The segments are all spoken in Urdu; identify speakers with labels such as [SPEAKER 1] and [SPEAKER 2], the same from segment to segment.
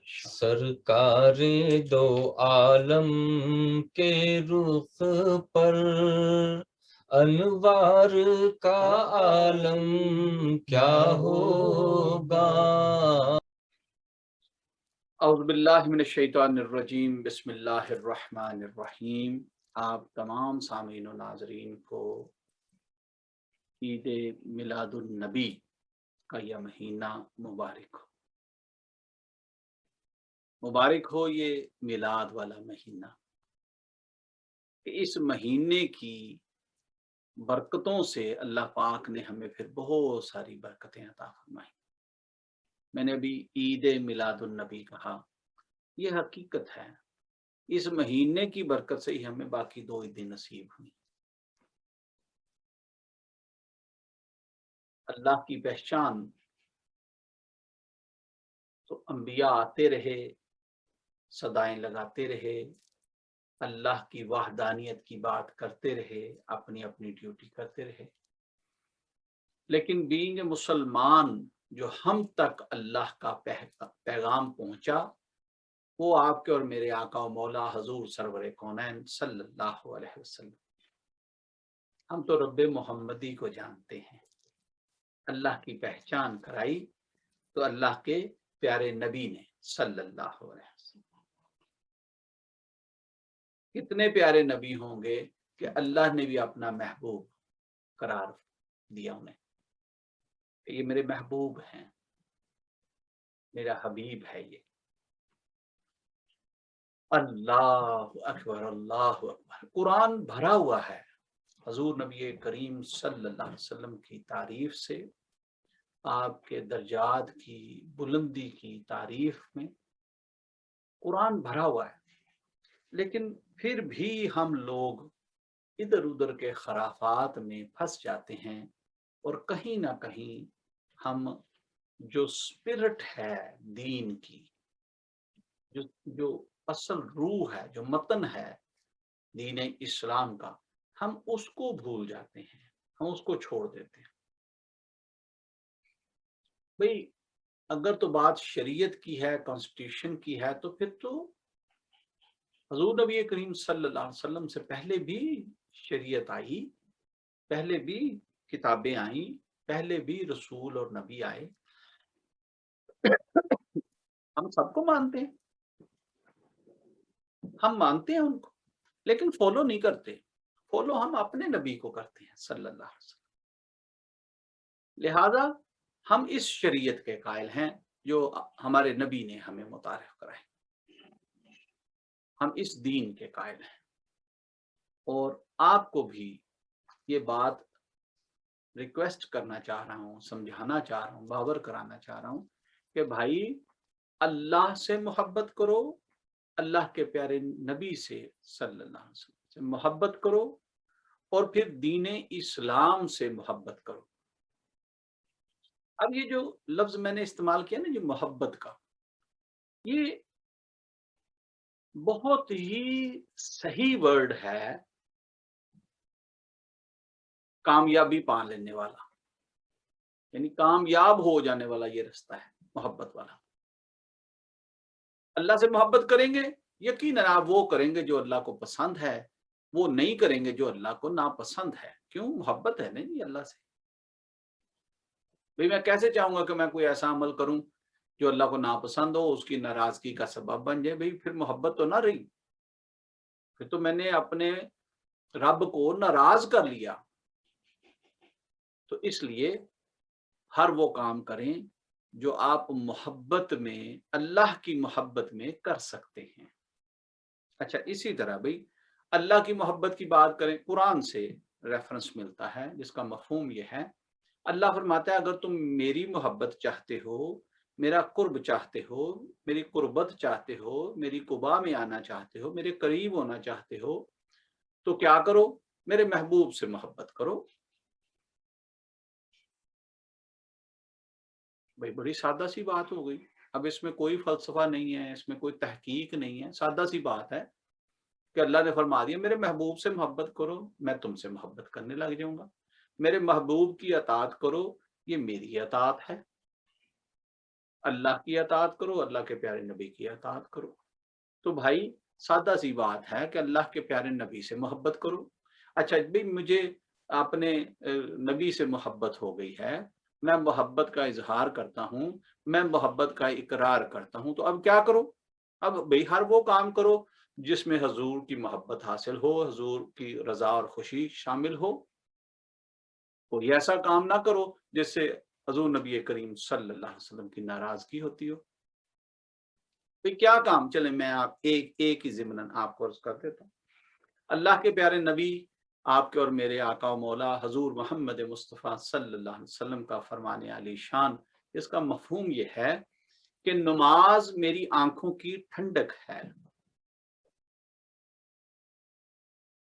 [SPEAKER 1] سرکار دو عالم کے رخ پر انوار کا عالم کیا ہوگا۔
[SPEAKER 2] اعوذ باللہ من الشیطان الرجیم، بسم اللہ الرحمن الرحیم۔ آپ تمام سامعین و ناظرین کو عید میلاد النبی کا یہ مہینہ مبارک ہو۔ مبارک ہو یہ میلاد والا مہینہ، کہ اس مہینے کی برکتوں سے اللہ پاک نے ہمیں پھر بہت ساری برکتیں عطا فرمائی۔ میں نے ابھی عید میلاد النبی کہا، یہ حقیقت ہے، اس مہینے کی برکت سے ہی ہمیں باقی دو عیدیں نصیب ہوئی۔ اللہ کی پہچان تو انبیاء آتے رہے، صدائیں لگاتے رہے، اللہ کی وحدانیت کی بات کرتے رہے، اپنی اپنی ڈیوٹی کرتے رہے، لیکن بینگ مسلمان جو ہم تک اللہ کا پیغام پہنچا وہ آپ کے اور میرے آقا و مولا حضور سرور کونین صلی اللہ علیہ وسلم۔ ہم تو رب محمدی کو جانتے ہیں، اللہ کی پہچان کرائی تو اللہ کے پیارے نبی نے صلی اللہ علیہ وسلم۔ کتنے پیارے نبی ہوں گے کہ اللہ نے بھی اپنا محبوب قرار دیا انہیں، کہ یہ میرے محبوب ہیں، میرا حبیب ہے یہ۔ اللہ اکبر، اللہ اکبر۔ قرآن بھرا ہوا ہے حضور نبی کریم صلی اللہ علیہ وسلم کی تعریف سے، آپ کے درجات کی بلندی کی تعریف میں قرآن بھرا ہوا ہے، لیکن پھر بھی ہم لوگ ادھر ادھر کے خرافات میں پھنس جاتے ہیں، اور کہیں نہ کہیں ہم جو اسپرٹ ہے دین کی، جو اصل روح ہے، جو متن ہے دین اسلام کا، ہم اس کو بھول جاتے ہیں، ہم اس کو چھوڑ دیتے ہیں۔ بھئی اگر تو بات شریعت کی ہے، کانسٹیٹیوشن کی ہے، تو پھر تو حضور نبی کریم صلی اللہ علیہ وسلم سے پہلے بھی شریعت آئی، پہلے بھی کتابیں آئیں، پہلے بھی رسول اور نبی آئے، ہم سب کو مانتے ہیں، ہم مانتے ہیں ان کو، لیکن فالو نہیں کرتے۔ فالو ہم اپنے نبی کو کرتے ہیں صلی اللہ علیہ وسلم۔ لہذا ہم اس شریعت کے قائل ہیں جو ہمارے نبی نے ہمیں متعارف کرائے، ہم اس دین کے قائل ہیں، اور آپ کو بھی یہ بات ریکویسٹ کرنا چاہ رہا ہوں، سمجھانا چاہ رہا ہوں، باور کرانا چاہ رہا ہوں کہ بھائی اللہ سے محبت کرو، اللہ کے پیارے نبی سے صلی اللہ علیہ وسلم سے محبت کرو، اور پھر دین اسلام سے محبت کرو۔ اب یہ جو لفظ میں نے استعمال کیا نا، جو محبت کا، یہ بہت ہی صحیح ورڈ ہے، کامیابی پا لینے والا، یعنی کامیاب ہو جانے والا یہ رستہ ہے محبت والا۔ اللہ سے محبت کریں گے، یقیناً آپ وہ کریں گے جو اللہ کو پسند ہے، وہ نہیں کریں گے جو اللہ کو ناپسند ہے۔ کیوں؟ محبت ہے نا جی اللہ سے۔ بھئی میں کیسے چاہوں گا کہ میں کوئی ایسا عمل کروں جو اللہ کو ناپسند ہو، اس کی ناراضگی کا سبب بن جائے؟ بھئی پھر محبت تو نہ رہی، پھر تو میں نے اپنے رب کو ناراض کر لیا۔ تو اس لیے ہر وہ کام کریں جو آپ محبت میں، اللہ کی محبت میں کر سکتے ہیں۔ اچھا، اسی طرح بھئی اللہ کی محبت کی بات کریں، قرآن سے ریفرنس ملتا ہے جس کا مفہوم یہ ہے، اللہ فرماتا ہے اگر تم میری محبت چاہتے ہو، میرا قرب چاہتے ہو، میری قربت چاہتے ہو، میری قبا میں آنا چاہتے ہو، میرے قریب ہونا چاہتے ہو، تو کیا کرو؟ میرے محبوب سے محبت کرو۔ بھئی بڑی سادہ سی بات ہو گئی، اب اس میں کوئی فلسفہ نہیں ہے، اس میں کوئی تحقیق نہیں ہے، سادہ سی بات ہے کہ اللہ نے فرما دیا میرے محبوب سے محبت کرو، میں تم سے محبت کرنے لگ جاؤں گا۔ میرے محبوب کی اطاعت کرو، یہ میری اطاعت ہے۔ اللہ کی اطاعت کرو، اللہ کے پیارے نبی کی اطاعت کرو۔ تو بھائی سادہ سی بات ہے کہ اللہ کے پیارے نبی سے محبت کرو۔ اچھا بھائی مجھے اپنے نبی سے محبت ہو گئی ہے، میں محبت کا اظہار کرتا ہوں، میں محبت کا اقرار کرتا ہوں، تو اب کیا کرو؟ اب بھئی ہر وہ کام کرو جس میں حضور کی محبت حاصل ہو، حضور کی رضا اور خوشی شامل ہو۔ کوئی ایسا کام نہ کرو جس سے حضور نبی کریم صلی اللہ علیہ وسلم کی ناراضگی ہوتی ہو۔ تو کیا کام؟ چلیں میں آپ ایک ہی ضمناً آپ کو عرض کر دیتا ہوں۔ اللہ کے پیارے نبی آپ کے اور میرے آقا و مولا حضور محمد مصطفیٰ صلی اللہ علیہ وسلم کا فرمان علی شان، اس کا مفہوم یہ ہے کہ نماز میری آنکھوں کی ٹھنڈک ہے۔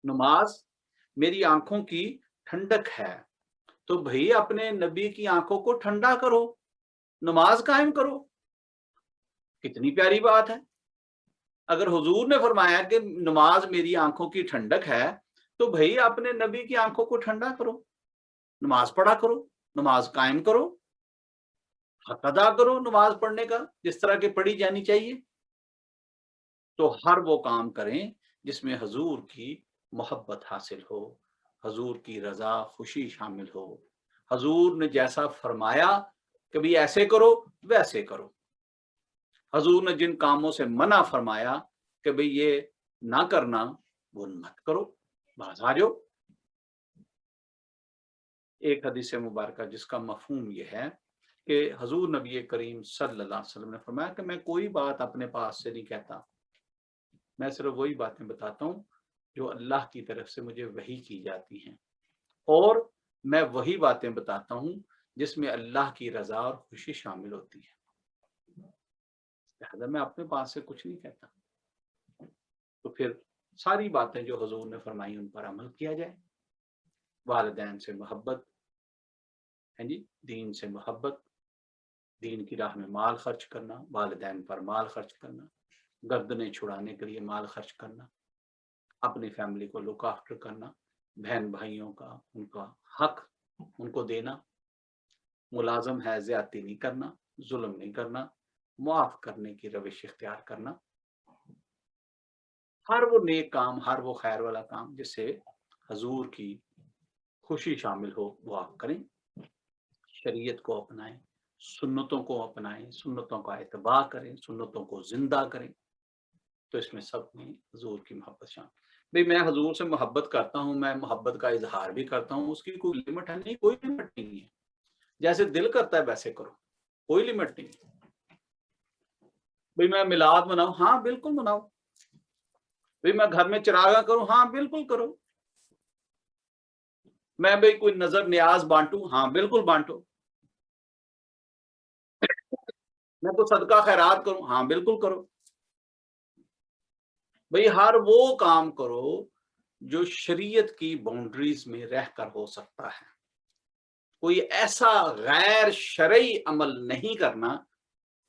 [SPEAKER 2] نماز میری آنکھوں کی ٹھنڈک ہے، تو بھئی اپنے نبی کی آنکھوں کو ٹھنڈا کرو، نماز قائم کرو۔ کتنی پیاری بات ہے۔ اگر حضور نے فرمایا کہ نماز میری آنکھوں کی ٹھنڈک ہے، تو بھئی اپنے نبی کی آنکھوں کو ٹھنڈا کرو، نماز پڑھا کرو، نماز قائم کرو، حق ادا کرو نماز پڑھنے کا جس طرح کہ پڑھی جانی چاہیے۔ تو ہر وہ کام کریں جس میں حضور کی محبت حاصل ہو، حضور کی رضا خوشی شامل ہو۔ حضور نے جیسا فرمایا کہ بھی ایسے کرو ویسے کرو۔ حضور نے جن کاموں سے منع فرمایا کہ بھئی یہ نہ کرنا، وہ مت کرو، باز آ جاؤ۔ ایک حدیث مبارکہ جس کا مفہوم یہ ہے کہ حضور نبی کریم صلی اللہ علیہ وسلم نے فرمایا کہ میں کوئی بات اپنے پاس سے نہیں کہتا، میں صرف وہی باتیں بتاتا ہوں جو اللہ کی طرف سے مجھے وحی کی جاتی ہیں، اور میں وہی باتیں بتاتا ہوں جس میں اللہ کی رضا اور خوشی شامل ہوتی ہے۔ لہذا میں اپنے پاس سے کچھ نہیں کہتا۔ تو پھر ساری باتیں جو حضور نے فرمائی ان پر عمل کیا جائے۔ والدین سے محبت ہے جی، دین سے محبت، دین کی راہ میں مال خرچ کرنا، والدین پر مال خرچ کرنا، گردنیں چھڑانے کے لیے مال خرچ کرنا، اپنی فیملی کو لک آفٹر کرنا، بہن بھائیوں کا ان کا حق ان کو دینا، ملازم ہے زیادتی نہیں کرنا، ظلم نہیں کرنا، معاف کرنے کی روش اختیار کرنا، ہر وہ نیک کام، ہر وہ خیر والا کام جس سے حضور کی خوشی شامل ہو وہ آپ کریں۔ شریعت کو اپنائیں، سنتوں کو اپنائیں، سنتوں کا اتباع کریں، سنتوں کو زندہ کریں، تو اس میں سب میں حضور کی محبت شامل۔ بھئی میں حضور سے محبت کرتا ہوں، میں محبت کا اظہار بھی کرتا ہوں، اس کی کوئی لمٹ ہے؟ نہیں، کوئی لمٹ نہیں ہے۔ جیسے دل کرتا ہے ویسے کرو، کوئی لمٹ نہیں۔ بھئی میں میلاد مناؤں، ہاں بالکل مناؤ۔ بھئی میں گھر میں چراغاں کروں، ہاں بالکل کرو۔ میں بھئی کوئی نظر نیاز بانٹوں، ہاں بالکل بانٹو۔ میں تو صدقہ خیرات کروں، ہاں بالکل کرو۔ بھئی ہر وہ کام کرو جو شریعت کی باؤنڈریز میں رہ کر ہو سکتا ہے۔ کوئی ایسا غیر شرعی عمل نہیں کرنا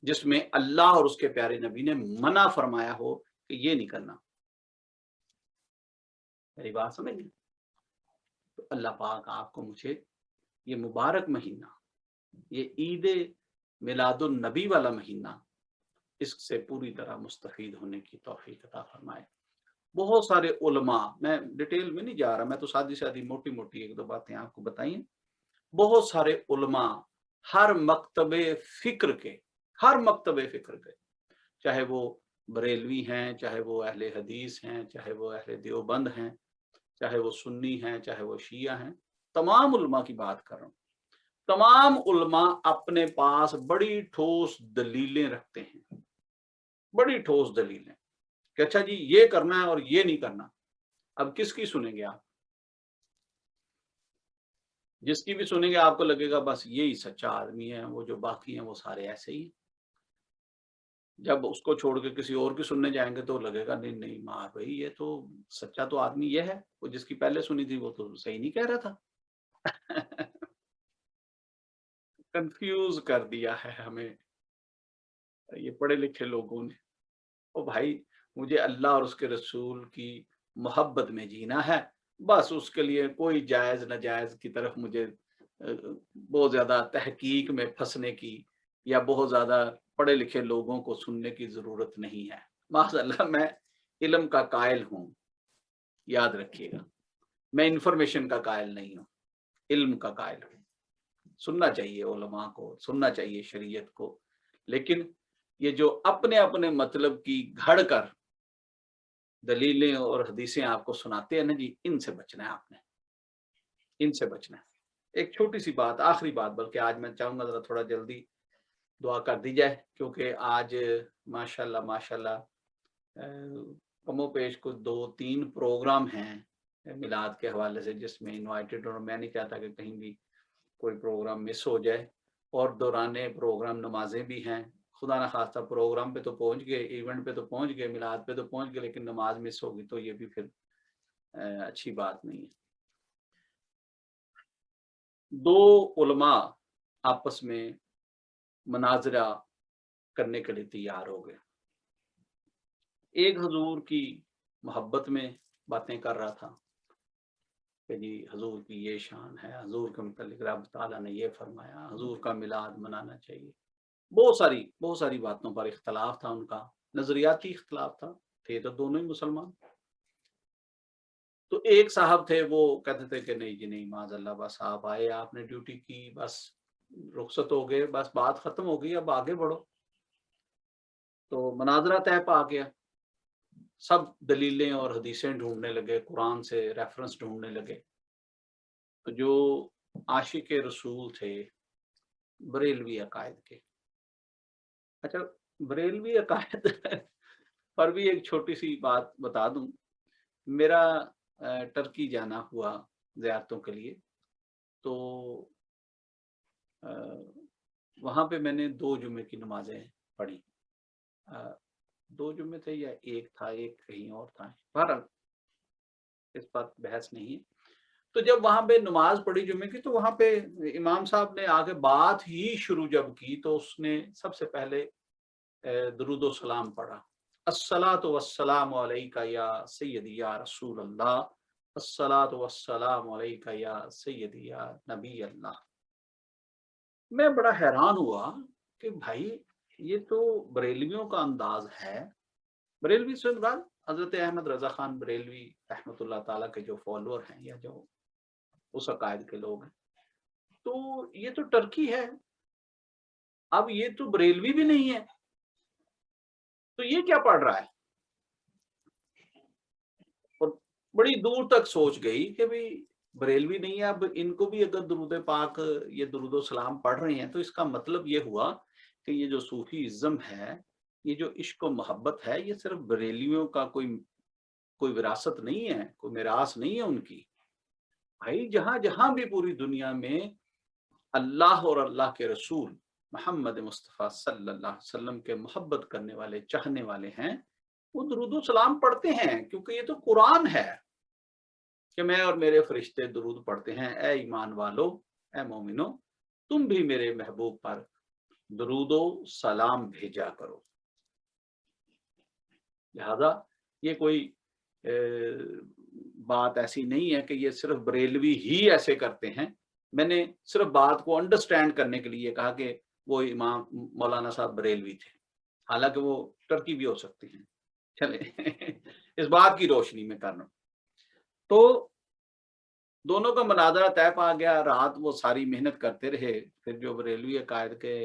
[SPEAKER 2] جس میں اللہ اور اس کے پیارے نبی نے منع فرمایا ہو کہ یہ نہیں کرنا۔ میری بات سمجھ گئے؟ تو اللہ پاک آپ کو مجھے یہ مبارک مہینہ، یہ عید میلاد النبی والا مہینہ، اس سے پوری طرح مستفید ہونے کی توفیق عطا فرمائے۔ بہت سارے علماء، میں ڈیٹیل میں نہیں جا رہا، میں تو سادی موٹی موٹی ایک دو باتیں آپ کو بتائیں۔ بہت سارے علماء ہر مکتب فکر کے، چاہے وہ بریلوی ہیں، چاہے وہ اہل حدیث ہیں، چاہے وہ اہل دیوبند ہیں، چاہے وہ سنی ہیں، چاہے وہ شیعہ ہیں، تمام علماء کی بات کر رہا ہوں۔ تمام علماء اپنے پاس بڑی ٹھوس دلیلیں رکھتے ہیں، بڑی ٹھوس دلیلیں کہ اچھا جی یہ کرنا ہے اور یہ نہیں کرنا۔ اب کس کی سنیں گے آپ؟ جس کی بھی سنیں گے آپ کو لگے گا بس یہی سچا آدمی ہے، وہ جو باقی ہیں وہ سارے ایسے ہی۔ جب اس کو چھوڑ کے کسی اور کی سننے جائیں گے تو لگے گا نہیں نہیں ماں بھائی یہ تو سچا تو آدمی یہ ہے، وہ جس کی پہلے سنی تھی وہ تو صحیح نہیں کہہ رہا تھا۔ کنفیوز کر دیا ہے ہمیں یہ پڑھے لکھے لوگوں نے۔ او بھائی مجھے اللہ اور اس کے رسول کی محبت میں جینا ہے، بس اس کے لیے کوئی جائز ناجائز کی طرف مجھے بہت زیادہ تحقیق میں پھنسنے کی یا بہت زیادہ پڑھے لکھے لوگوں کو سننے کی ضرورت نہیں ہے. ماشاءاللہ میں علم کا قائل ہوں، یاد رکھیے گا. میں انفارمیشن کا قائل نہیں ہوں، علم کا قائل ہوں. سننا چاہیے علماء کو، سننا چاہیے شریعت کو، لیکن یہ جو اپنے اپنے مطلب کی گھڑ کر دلیلیں اور حدیثیں آپ کو سناتے ہیں نا جی، ان سے بچنا ہے. آپ نے ان سے بچنا ہے. ایک چھوٹی سی بات، آخری بات، بلکہ آج میں چاہوں گا ذرا تھوڑا جلدی دعا کر دی جائے، کیونکہ آج ماشاءاللہ ماشاءاللہ کم و پیش کچھ 2-3 پروگرام ہیں میلاد کے حوالے سے جس میں انوائٹڈ، اور میں نہیں چاہتا کہ کہیں بھی کوئی پروگرام مس ہو جائے. اور دوران پروگرام نمازیں بھی ہیں. خدا نہ خواستہ پروگرام پہ تو پہنچ گئے، ایونٹ پہ تو پہنچ گئے، میلاد پہ تو پہنچ گئے، لیکن نماز مس ہوگی تو یہ بھی پھر اچھی بات نہیں ہے. 2 علماء آپس میں مناظرہ کرنے کے لیے تیار ہو گئے. ایک حضور کی محبت میں باتیں کر رہا تھا کہ جی حضور کی یہ شان ہے، حضور کے متعلق رب تعالیٰ نے یہ فرمایا، حضور کا میلاد منانا چاہیے. بہت ساری باتوں پر اختلاف تھا ان کا، نظریاتی اختلاف تھا. تھے تو دونوں ہی مسلمان. تو ایک صاحب تھے وہ کہتے تھے کہ نہیں جی نہیں، معاذ اللہ، بس آپ آئے، آپ نے ڈیوٹی کی، بس رخصت ہو گئے، بس بات ختم ہو گئی، اب آگے بڑھو. تو مناظرہ طے پا گیا. سب دلیلیں اور حدیثیں ڈھونڈنے لگے، قرآن سے ریفرنس ڈھونڈنے لگے. تو جو عاشق رسول تھے بریلوی عقائد کے، اچھا بریلوی عقائد پر بھی ایک چھوٹی سی بات بتا دوں. میرا ٹرکی جانا ہوا زیارتوں کے لیے، تو وہاں پہ میں نے 2 جمعے کی نمازیں پڑھی. 2 جمعے تھے یا ایک تھا، ایک کہیں اور تھا، بہرحال اس پر بحث نہیں ہے. تو جب وہاں پہ نماز پڑھی جمعے کی، تو وہاں پہ امام صاحب نے آگے بات ہی شروع جب کی تو اس نے سب سے پہلے درود و سلام پڑھا. الصلاۃ والسلام علیک یا سیدی یا رسول اللہ، الصلاۃ والسلام علیک یا سیدی یا نبی اللہ. میں بڑا حیران ہوا کہ بھائی یہ تو بریلویوں کا انداز ہے. بریلوی سے مراد حضرت احمد رضا خان بریلوی رحمۃ اللہ تعالیٰ کے جو فالوور ہیں یا جو اس عقائد کے لوگ ہیں. تو یہ تو ٹرکی ہے، اب یہ تو بریلوی بھی نہیں ہے، تو یہ کیا پڑھ رہا ہے؟ اور بڑی دور تک سوچ گئی کہ بھی بریلوی نہیں ہے، اب ان کو بھی اگر درود پاک یہ درود و سلام پڑھ رہے ہیں تو اس کا مطلب یہ ہوا کہ یہ جو صوفی ازم ہے، یہ جو عشق و محبت ہے، یہ صرف بریلویوں کا کوئی وراثت نہیں ہے، کوئی میراث نہیں ہے ان کی. بھائی جہاں جہاں بھی پوری دنیا میں اللہ اور اللہ کے رسول محمد مصطفیٰ صلی اللہ علیہ وسلم کے محبت کرنے والے، چاہنے والے ہیں، وہ درود و سلام پڑھتے ہیں، کیونکہ یہ تو قرآن ہے کہ میں اور میرے فرشتے درود پڑھتے ہیں. اے ایمان والو، اے مومنو، تم بھی میرے محبوب پر درود و سلام بھیجا کرو. لہذا یہ کوئی بات ایسی نہیں ہے کہ یہ صرف بریلوی ہی ایسے کرتے ہیں. میں نے صرف بات کو انڈرسٹینڈ کرنے کے لیے کہا کہ وہ امام مولانا صاحب بریلوی تھے، حالانکہ وہ ٹرکی بھی ہو سکتے ہیں. چلے اس بات کی روشنی میں کرنا. تو دونوں کا مناظرہ طے پا گیا. رات وہ ساری محنت کرتے رہے. پھر جو بریلوی عقائد کے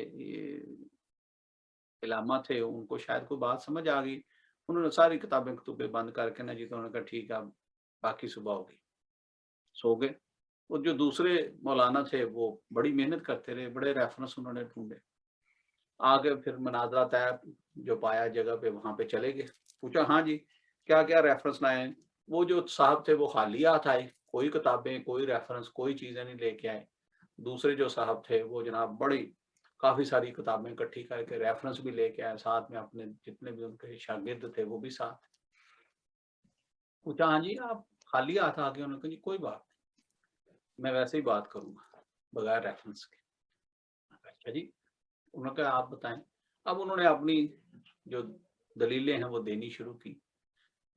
[SPEAKER 2] علامہ تھے ان کو شاید کوئی بات سمجھ آ گئی، انہوں نے ساری کتابیں بند کر کے نا جی، تو انہوں نے کہا ٹھیک ہے باقی صبح ہوگی. سو گئے. اور جو دوسرے مولانا تھے وہ بڑی محنت کرتے رہے، بڑے ریفرنس انہوں نے ڈھونڈے. آگے پھر مناظرہ طے جو پایا جگہ پہ وہاں پہ چلے گئے. پوچھا ہاں جی کیا کیا ریفرنس لائے؟ وہ جو صاحب تھے وہ خالی ہاتھ آئے، کوئی کتابیں، کوئی ریفرنس، کوئی چیزیں نہیں لے کے آئے. دوسرے جو صاحب تھے وہ جناب بڑی کافی ساری کتابیں اکٹھی کر کے ریفرنس بھی لے کے آئے، ساتھ میں اپنے جتنے بھی ان کے شاگرد تھے وہ بھی ساتھ. پوچھا ہاں جی آپ خالی ہاتھ آ گئے؟ انہوں نے کہا جی کوئی بات نہیں، میں ویسے ہی بات کروں گا بغیر ریفرنس کے. اچھا جی، انہوں نے کہا آپ بتائیں. اب انہوں نے اپنی جو دلیلیں ہیں وہ دینی شروع کی.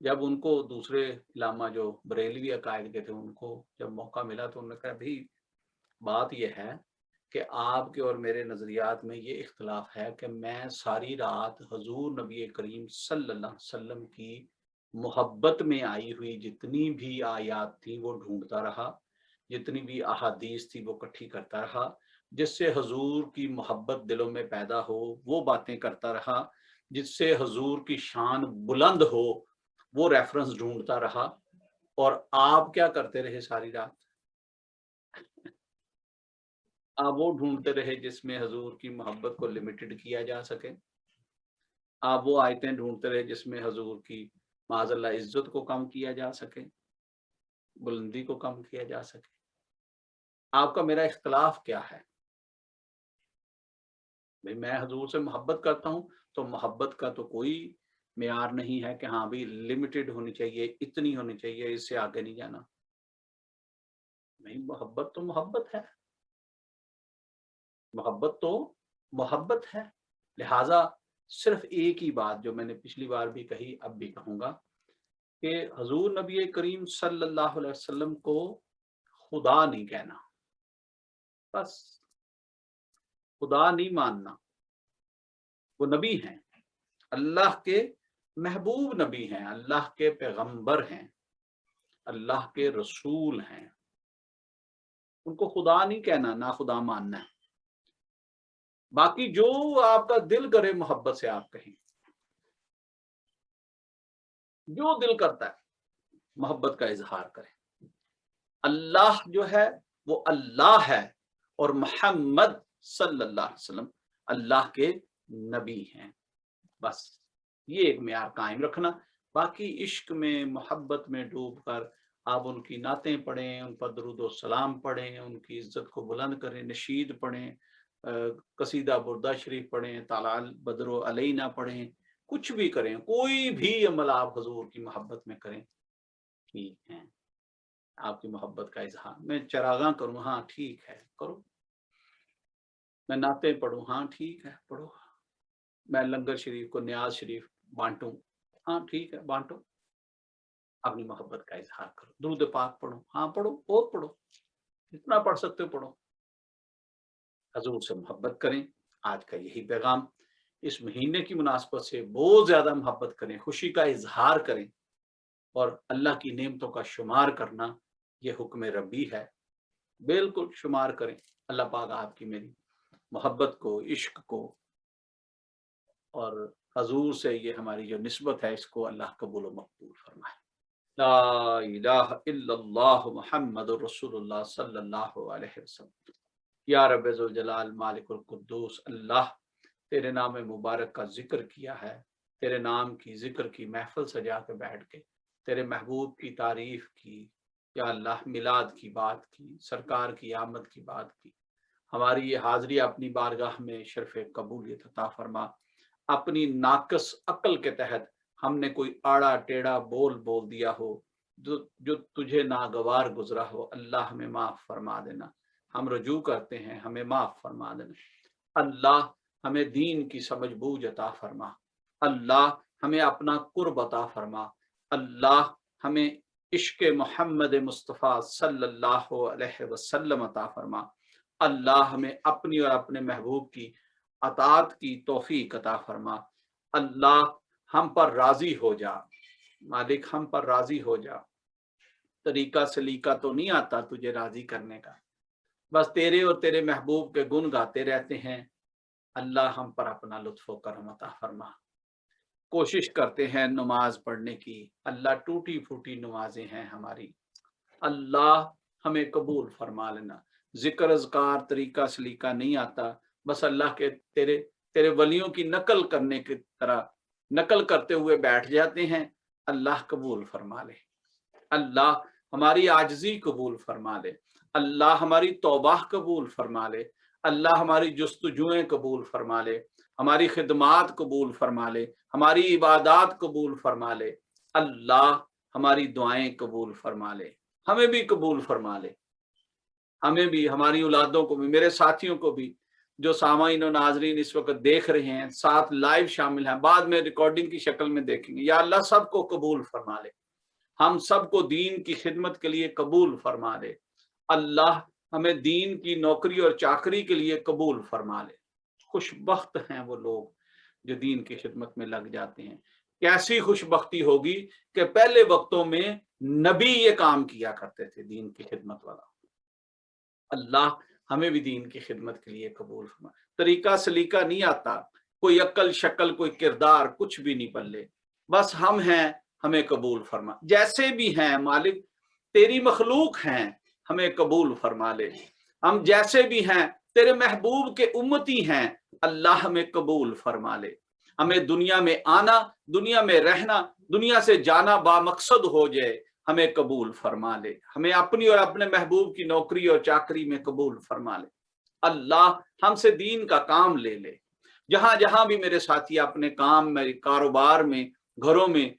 [SPEAKER 2] جب ان کو دوسرے علامہ جو بریلوی عقائد کے تھے ان کو جب موقع ملا تو انہوں نے کہا بھائی بات یہ ہے کہ آپ کے اور میرے نظریات میں یہ اختلاف ہے کہ میں ساری رات حضور نبی کریم صلی اللہ علیہ وسلم کی محبت میں آئی ہوئی جتنی بھی آیات تھی وہ ڈھونڈتا رہا، جتنی بھی احادیث تھی وہ اکٹھی کرتا رہا، جس سے حضور کی محبت دلوں میں پیدا ہو وہ باتیں کرتا رہا، جس سے حضور کی شان بلند ہو وہ ریفرنس ڈھونڈتا رہا۔ اور آپ کیا کرتے رہے ساری رات؟ آپ وہ ڈھونڈتے رہے جس میں حضور کی محبت کو لمیٹڈ کیا جا سکے، آپ وہ آیتیں ڈھونڈتے رہے جس میں حضور کی معاذ اللہ عزت کو کم کیا جا سکے، بلندی کو کم کیا جا سکے۔ آپ کا میرا اختلاف کیا ہے؟ میں حضور سے محبت کرتا ہوں تو محبت کا تو کوئی معیار نہیں ہے کہ ہاں بھی لمیٹڈ ہونی چاہیے، اتنی ہونی چاہیے، اس سے آگے نہیں جانا۔ نہیں، محبت تو محبت ہے، محبت تو محبت ہے۔ لہٰذا صرف ایک ہی بات جو میں نے پچھلی بار بھی کہی اب بھی کہوں گا کہ حضور نبی کریم صلی اللہ علیہ وسلم کو خدا نہیں کہنا، بس خدا نہیں ماننا۔ وہ نبی ہیں، اللہ کے محبوب نبی ہیں، اللہ کے پیغمبر ہیں، اللہ کے رسول ہیں، ان کو خدا نہیں کہنا، نہ خدا ماننا ہے۔ باقی جو آپ کا دل کرے محبت سے آپ کہیں، جو دل کرتا ہے محبت کا اظہار کریں۔ اللہ جو ہے وہ اللہ ہے اور محمد صلی اللہ علیہ وسلم اللہ کے نبی ہیں، بس یہ ایک معیار قائم رکھنا۔ باقی عشق میں محبت میں ڈوب کر آپ ان کی نعتیں پڑھیں، ان پر درود و سلام پڑھیں، ان کی عزت کو بلند کریں، نشید پڑھیں، قصیدہ بردہ شریف پڑھیں، طلع البدر علینا پڑھیں، کچھ بھی کریں، کوئی بھی عمل آپ حضور کی محبت میں کریں، ٹھیک ہے۔ آپ کی محبت کا اظہار، میں چراغاں کروں، ہاں ٹھیک ہے کرو، میں نعتیں پڑھوں، ہاں ٹھیک ہے پڑھو، میں لنگر شریف کو نیاز شریف بانٹوں، ہاں ٹھیک ہے بانٹو، اپنی محبت کا اظہار کرو۔ درود پاک پڑھو، ہاں پڑھو، اور پڑھو، جتنا پڑھ سکتے ہو پڑھو، حضور سے محبت کریں۔ آج کا یہی پیغام، اس مہینے کی مناسبت سے بہت زیادہ محبت کریں، خوشی کا اظہار کریں، اور اللہ کی نعمتوں کا شمار کرنا یہ حکم ربی ہے، بالکل شمار کریں۔ اللہ پاک آپ کی میری محبت کو، عشق کو، اور حضور سے یہ ہماری جو نسبت ہے اس کو اللہ قبول و مقبول فرمائے۔ لا الہ الا اللہ محمد رسول اللہ صلی اللہ علیہ وسلم۔ یا رب ذوالجلال مالک القدوس، اللہ تیرے نام مبارک کا ذکر کیا ہے، تیرے نام کی ذکر کی محفل سجا کے بیٹھ کے تیرے محبوب کی تعریف کی، یا اللہ میلاد کی بات کی، سرکار کی آمد کی بات کی، ہماری یہ حاضری اپنی بارگاہ میں شرف قبولیت عطا فرما۔ اپنی ناقص عقل کے تحت ہم نے کوئی آڑا ٹیڑھا بول دیا ہو جو تجھے ناگوار گزرا ہو، اللہ ہمیں معاف فرما دینا، ہم رجوع کرتے ہیں، ہمیں معاف فرما دینا۔ اللہ ہمیں دین کی سمجھ بوجھ عطا فرما، اللہ ہمیں اپنا قرب عطا فرما، اللہ ہمیں عشق محمد مصطفیٰ صلی اللہ علیہ وسلم عطا فرما، اللہ ہمیں اپنی اور اپنے محبوب کی اطاعت کی توفیق عطا فرما۔ اللہ ہم پر راضی ہو جا، مالک ہم پر راضی ہو جا۔ طریقہ سلیقہ تو نہیں آتا تجھے راضی کرنے کا، بس تیرے اور تیرے محبوب کے گن گاتے رہتے ہیں۔ اللہ ہم پر اپنا لطف و کرم عطا فرما۔ کوشش کرتے ہیں نماز پڑھنے کی، اللہ ٹوٹی پھوٹی نمازیں ہیں ہماری، اللہ ہمیں قبول فرما لینا۔ ذکر اذکار طریقہ سلیقہ نہیں آتا، بس اللہ کے تیرے ولیوں کی نقل کرنے کی طرح نقل کرتے ہوئے بیٹھ جاتے ہیں۔ اللہ قبول فرما لے، اللہ ہماری عاجزی قبول فرما لے، اللہ ہماری توبہ قبول فرما لے، اللہ ہماری جستجوئیں قبول فرما لے، ہماری خدمات قبول فرما لے، ہماری عبادات قبول فرما لے، اللہ ہماری دعائیں قبول فرما لے، ہمیں بھی قبول فرما لے، ہمیں بھی، ہماری اولادوں کو بھی، میرے ساتھیوں کو بھی جو سامعین و ناظرین اس وقت دیکھ رہے ہیں، ساتھ لائیو شامل ہیں، بعد میں ریکارڈنگ کی شکل میں دیکھیں گے، یا اللہ سب کو قبول فرما لے، ہم سب کو دین کی خدمت کے لیے قبول فرما لے۔ اللہ ہمیں دین کی نوکری اور چاکری کے لیے قبول فرما لے۔ خوش بخت ہیں وہ لوگ جو دین کی خدمت میں لگ جاتے ہیں۔ کیسی خوش بختی ہوگی کہ پہلے وقتوں میں نبی یہ کام کیا کرتے تھے، دین کی خدمت والا۔ اللہ ہمیں بھی دین کی خدمت کے لیے قبول فرما۔ طریقہ سلیقہ نہیں آتا، کوئی عقل شکل کوئی کردار کچھ بھی نہیں پلے، بس ہم ہیں، ہمیں قبول فرما۔ جیسے بھی ہیں مالک، تیری مخلوق ہیں، ہمیں قبول فرما لے۔ ہم جیسے بھی ہیں تیرے محبوب کے امتی ہیں، اللہ ہمیں قبول فرما لے۔ ہمیں دنیا میں آنا، دنیا میں رہنا، دنیا سے جانا بامقصد ہو جائے، ہمیں قبول فرما لے۔ ہمیں اپنی اور اپنے محبوب کی نوکری اور چاکری میں قبول فرما لے۔ اللہ ہم سے دین کا کام لے لے۔ جہاں جہاں بھی میرے ساتھی اپنے کام میں، کاروبار میں، گھروں میں،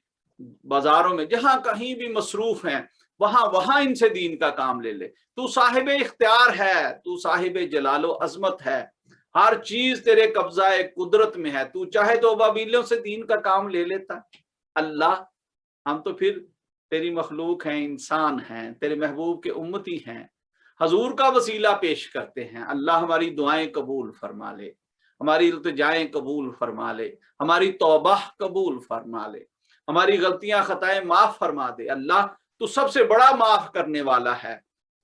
[SPEAKER 2] بازاروں میں، جہاں کہیں بھی مصروف ہیں، وہاں ان سے دین کا کام لے لے۔ تو صاحب اختیار ہے، تو صاحب جلال و عظمت ہے، ہر چیز تیرے قبضہ قدرت میں ہے، تو چاہے تو بابیلوں سے دین کا کام لے لیتا۔ اللہ ہم تو پھر تیری مخلوق ہیں، انسان ہیں، تیرے محبوب کے امتی ہیں، حضور کا وسیلہ پیش کرتے ہیں۔ اللہ ہماری دعائیں قبول فرما لے، ہماری التجائیں قبول فرما لے، ہماری توبہ قبول فرما لے، ہماری غلطیاں خطائیں معاف فرما دے۔ اللہ تو سب سے بڑا معاف کرنے والا ہے۔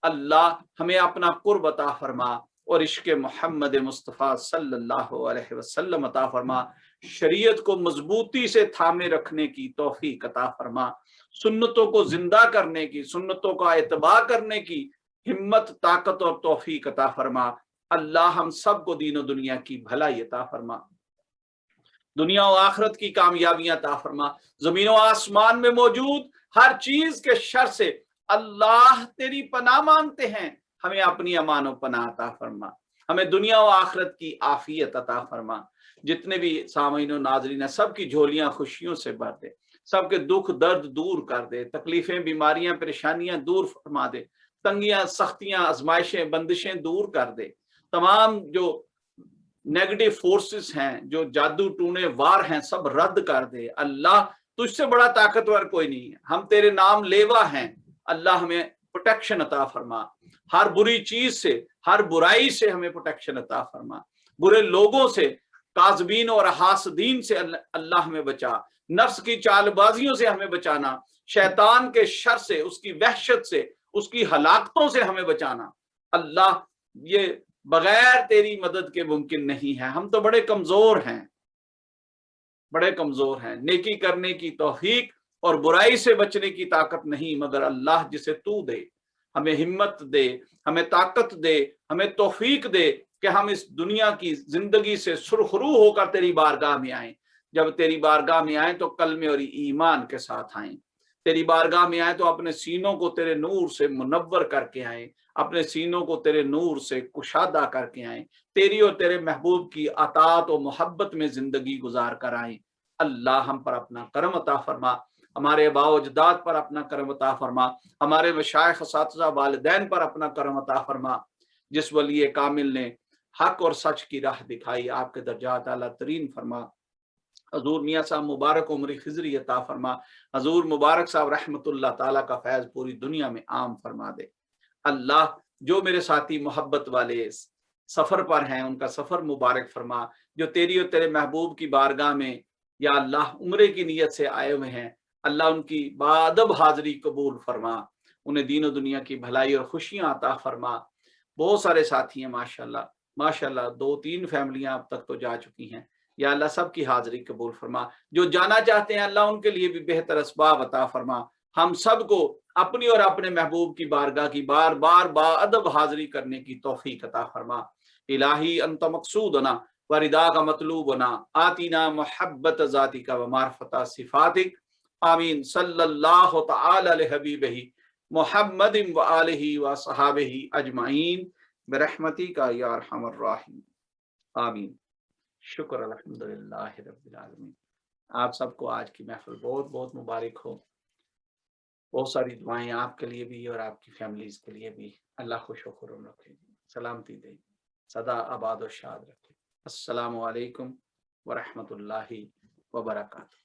[SPEAKER 2] اللہ ہمیں اپنا قرب عطا فرما اور عشق محمد مصطفیٰ صلی اللہ علیہ وسلم عطا فرما۔ شریعت کو مضبوطی سے تھامے رکھنے کی توفیق عطا فرما، سنتوں کو زندہ کرنے کی، سنتوں کا اتباع کرنے کی ہمت، طاقت اور توفیق عطا فرما۔ اللہ ہم سب کو دین و دنیا کی بھلائی عطا فرما، دنیا و آخرت کی کامیابیاں عطا فرما۔ زمین و آسمان میں موجود ہر چیز کے شر سے اللہ تیری پناہ مانگتے ہیں، ہمیں اپنی امان و پناہ عطا فرما، ہمیں دنیا و آخرت کی عافیت عطا فرما۔ جتنے بھی سامعین و ناظرین ہیں، سب کی جھولیاں خوشیوں سے بھر دے، سب کے دکھ درد دور کر دے، تکلیفیں بیماریاں پریشانیاں دور فرما دے، تنگیاں سختیاں آزمائشیں بندشیں دور کر دے۔ تمام جو نیگیٹو فورسز ہیں، جو جادو ٹونے وار ہیں، سب رد کر دے۔ اللہ تجھ سے بڑا طاقتور کوئی نہیں ہے، ہم تیرے نام لیوا ہیں۔ اللہ ہمیں پروٹیکشن عطا فرما، ہر بری چیز سے، ہر برائی سے ہمیں پروٹیکشن عطا فرما، برے لوگوں سے، کاذبین اور حاسدین سے اللہ ہمیں بچا، نفس کی چال بازیوں سے ہمیں بچانا، شیطان کے شر سے، اس کی وحشت سے، اس کی ہلاکتوں سے ہمیں بچانا۔ اللہ یہ بغیر تیری مدد کے ممکن نہیں ہے، ہم تو بڑے کمزور ہیں، بڑے کمزور ہیں۔ نیکی کرنے کی توفیق اور برائی سے بچنے کی طاقت نہیں مگر اللہ جسے تو دے۔ ہمیں ہمت دے، ہمیں طاقت دے، ہمیں توفیق دے کہ ہم اس دنیا کی زندگی سے سرخرو ہو کر تیری بارگاہ میں آئیں۔ جب تیری بارگاہ میں آئیں تو کلمے اور ایمان کے ساتھ آئیں، تیری بارگاہ میں آئیں تو اپنے سینوں کو تیرے نور سے منور کر کے آئیں، اپنے سینوں کو تیرے نور سے کشادہ کر کے آئیں، تیری اور تیرے محبوب کی اطاعت و محبت میں زندگی گزار کر آئیں۔ اللہ ہم پر اپنا کرم عطا فرما، ہمارے آباء و اجداد پر اپنا کرم عطا فرما، ہمارے مشائخ اساتذہ والدین پر اپنا کرم عطا فرما۔ جس ولی کامل نے حق اور سچ کی راہ دکھائی، آپ کے درجات اعلیٰ ترین فرما۔ حضور میاں صاحب مبارک عمری خضری عطا فرما، حضور مبارک صاحب رحمت اللہ تعالیٰ کا فیض پوری دنیا میں عام فرما دے۔ اللہ جو میرے ساتھی محبت والے سفر پر ہیں، ان کا سفر مبارک فرما۔ جو تیری اور تیرے محبوب کی بارگاہ میں یا اللہ عمرے کی نیت سے آئے ہوئے ہیں، اللہ ان کی بادب حاضری قبول فرما، انہیں دین و دنیا کی بھلائی اور خوشیاں عطا فرما۔ بہت سارے ساتھی ہیں ماشاءاللہ، ماشاءاللہ 2-3 فیملیاں اب تک تو جا چکی ہیں، یا اللہ سب کی حاضری قبول فرما۔ جو جانا چاہتے ہیں اللہ ان کے لیے بھی بہتر اسباب عطا فرما۔ ہم سب کو اپنی اور اپنے محبوب کی بارگاہ کی بار بار باادب حاضری کرنے کی توفیق عطا فرما۔ الہی انت مقصودنا وردا کا مطلوبنا، آتینا محبت ذاتک و معرفت صفاتک، آمین۔ صلی اللہ تعالی علی حبیبہ محمد و آلہ و صحابہ اجمعین برحمتک یا ارحم الراحمین، آمین۔ شکر الحمدللہ رب العالمین۔ آپ سب کو آج کی محفل بہت بہت مبارک ہو۔ بہت ساری دعائیں آپ کے لیے بھی اور آپ کی فیملیز کے لیے بھی۔ اللہ خوش و خرم رکھے، سلامتی دے، سدا آباد و شاد رکھے۔ السلام علیکم ورحمۃ اللہ وبرکاتہ۔